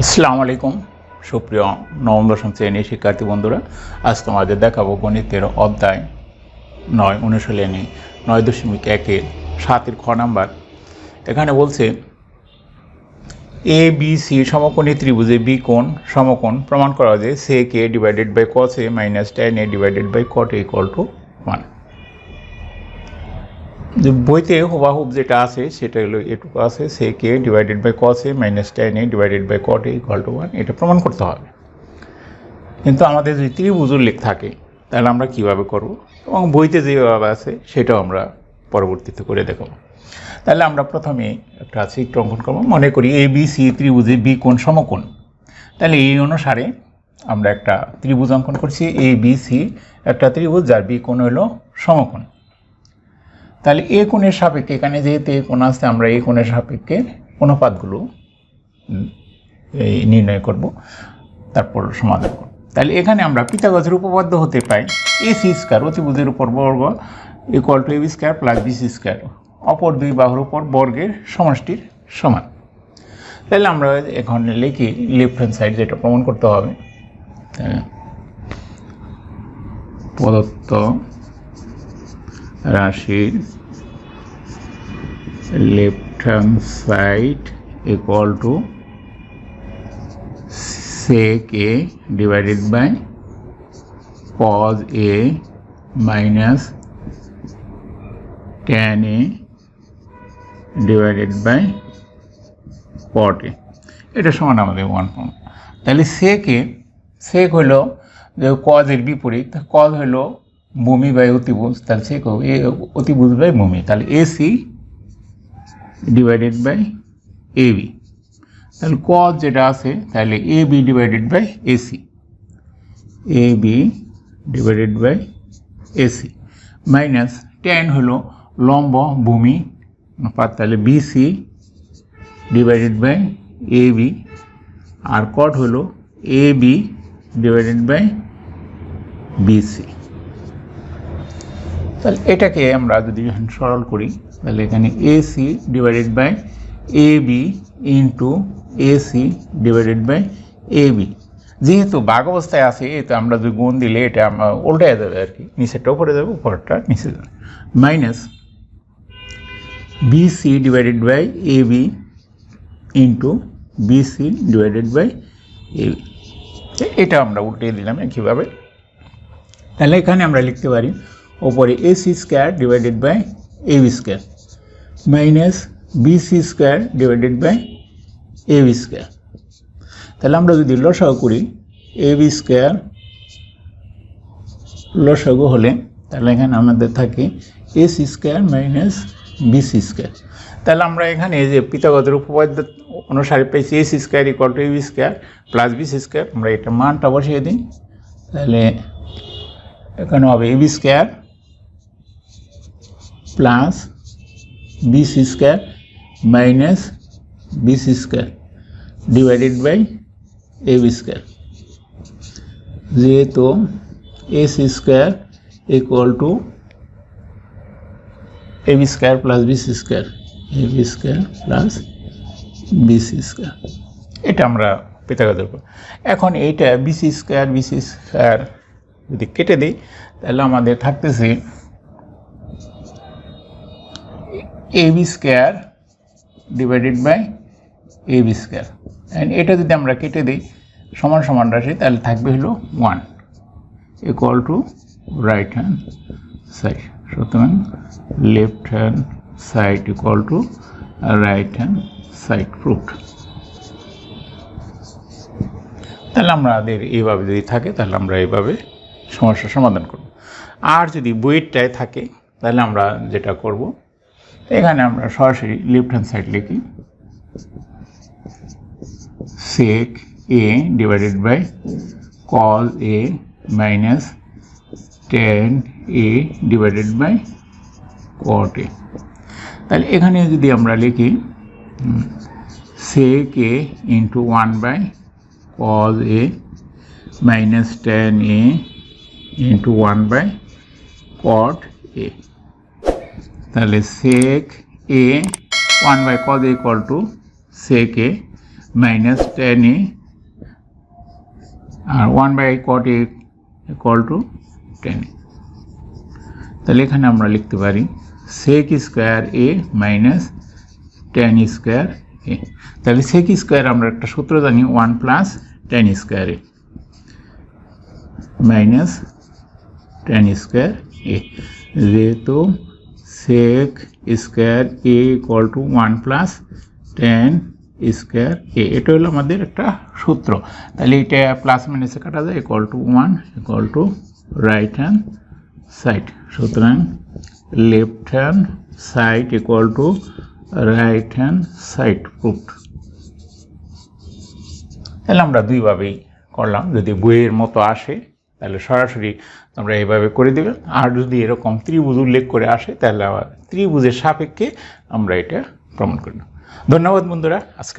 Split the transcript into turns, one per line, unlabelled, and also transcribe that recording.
আসসালামু আলাইকুম সুপ্রিয় নবম দশম শ্রেণীর শিক্ষার্থী বন্ধুরা, আজ তোমাদের দেখাবো গণিতের অধ্যায় 9 অনুশীলনী 9.1-এর 7-এর খ নাম্বার। এখানে বলছে এ বি সি সমকোণী ত্রিভুজে বি কোণ সমকোণ প্রমাণ করা যায় sec a divided by cos a minus tan a divided by cot a equal to 1। যে বইতে হুবাহুব যেটা আছে সেটা হলো এটুকু আছে sec a divided by cos a minus tan a divided by cot a equal to 1, এটা প্রমাণ করতে হবে। কিন্তু আমাদের যদি ত্রিভুজ উল্লেখ থাকে তাহলে আমরা কিভাবে করব, এবং বইতে যেভাবে আছে সেটাও আমরা পরবর্তীতে করে দেখাবো। তাহলে আমরা প্রথমে একটা চিত্র অঙ্কন করবো। মনে করি এ বি সি ত্রিভুজে বি কোণ সমকোণ। তাহলে এই অনুসারে আমরা একটা ত্রিভুজ অঙ্কন করছি এ বি সি, একটা ত্রিভুজ যার বি কোণ হলো সমকোণ। তাহলে এ কোণের সাপেক্ষে, এখানে যেহেতু এ কোণ আসছে, আমরা এই কোণের সাপেক্ষে অনুপাতগুলো নির্ণয় করব, তারপর সমাধান করব। তাহলে এখানে আমরা পিথাগোরাসের উপপাদ্য হতে পাই এ সি স্কয়ার অতিভুজের উপর বর্গ equal to A B square plus B C square, অপর দুই বাহুর উপর বর্গের সমষ্টির সমান। তাহলে আমরা এখন লিখি লেফট হ্যান্ড সাইড, যেটা প্রমাণ করতে হবে। প্রদত্ত রাশির left hand side equal to sec a divided by cos a minus tan a divided by cot a, এটা সমান আমাদের 1 পাবো। তাহলে sec হলো যে cos এর বিপরীত, cos হলো ভূমি বাই অতিভুজ, তাহলে sec অতিভুজ বাই ভূমি, তাহলে ac ডিভাইডেড বাই ab। তাহলে cos যেটা আছে তাহলে ab divided by ac, ab divided by ac minus tan হলো লম্ব ভূমি, তাহলে bc ডিভাইডেড বাই ab, আর cot হলো ab ডিভাইডেড বাই bc। তাহলে এটাকে আমরা যদি সরল করি তাহলে এখানে ac divided by ab into ac divided by ab, যেহেতু ভাগ অবস্থায় আছে তো আমরা যদি গুণ দিলে এটা আমরা উল্টায় যাবে আর কি, নিচেরটা উপরে যাবে উপরটা নিচে যাবে, minus bc divided by ab into bc divided by ab, এটা আমরা উল্টে দিলাম একইভাবে। তাহলে এখানে আমরা লিখতে পারি ওপরে ac square divided by ab square minus bc square divided by ab square. তাহলে আমরা যদি লসাগু করি ab স্কয়ার লসাগু হলে তাহলে এখানে আমাদের থাকে ac square minus bc square. তাহলে আমরা এখানে যে পিথাগোরাসের উপপাদ্য অনুসারে পেয়েছি ac square equal to ab square plus bc square, আমরা এটা মানটা বসিয়ে দিই। তাহলে এখানে হবে ab square plus bc square minus bc square divided by ab square, যেহেতু ac square equal to ab square plus bc square, ab square plus bc square, এটা আমরা পিথাগোরাসের উপর। এখন এইটা bc স্কয়ার যদি কেটে দিই তাহলে আমাদের থাকতেছে ab square divided by ab square, and এটা যদি আমরা কেটে দিই সমান সমান রাশি তাহলে থাকবে হলো 1 equal to right hand side. সুতরাং left hand side equal to right hand side proved. তাহলে আমাদের এইভাবে যদি থাকে তাহলে আমরা এইভাবে সমস্যার সমাধান করব। আর যদি বইয়েরটায় থাকে তাহলে আমরা যেটা করব, এখানে আমরা সরাসরি লেফট হ্যান্ড সাইড লিখি sec a divided by cos a minus tan a divided by cot a। তাহলে এখানে যদি আমরা লিখি sec a into 1 by cos a minus tan a into 1 by cot a, তাহলে sec a 1 by cos a equal to sec a minus tan A আর 1/cot a equal to 10 তাহলে এখানে আমরা লিখতে পারি sec square a minus tan square a। তাহলে sec square আমরা একটা সূত্র জানি 1 plus tan square a minus tan square a, যেহেতু sec square a equal to 1 plus tan square a, এটা হলো আমাদের একটা সূত্র। তাহলে এটা প্লাস মাইনাসে কাটা যায়, equal to 1 equal to right hand side, সুতরাং left hand side equal to right hand side proved. তাহলে আমরা দুইভাবেই করলাম। যদি বইয়ের মতো আসে তাহলে সরাসরি আমরা এইভাবে করে দেবেন, আর যদি এরকম ত্রিভুজ উল্লেখ করে আসে তাহলে আবার ত্রিভুজের সাপেক্ষে আমরা এটা প্রমাণ করব। ধন্যবাদ বন্ধুরা। আজকে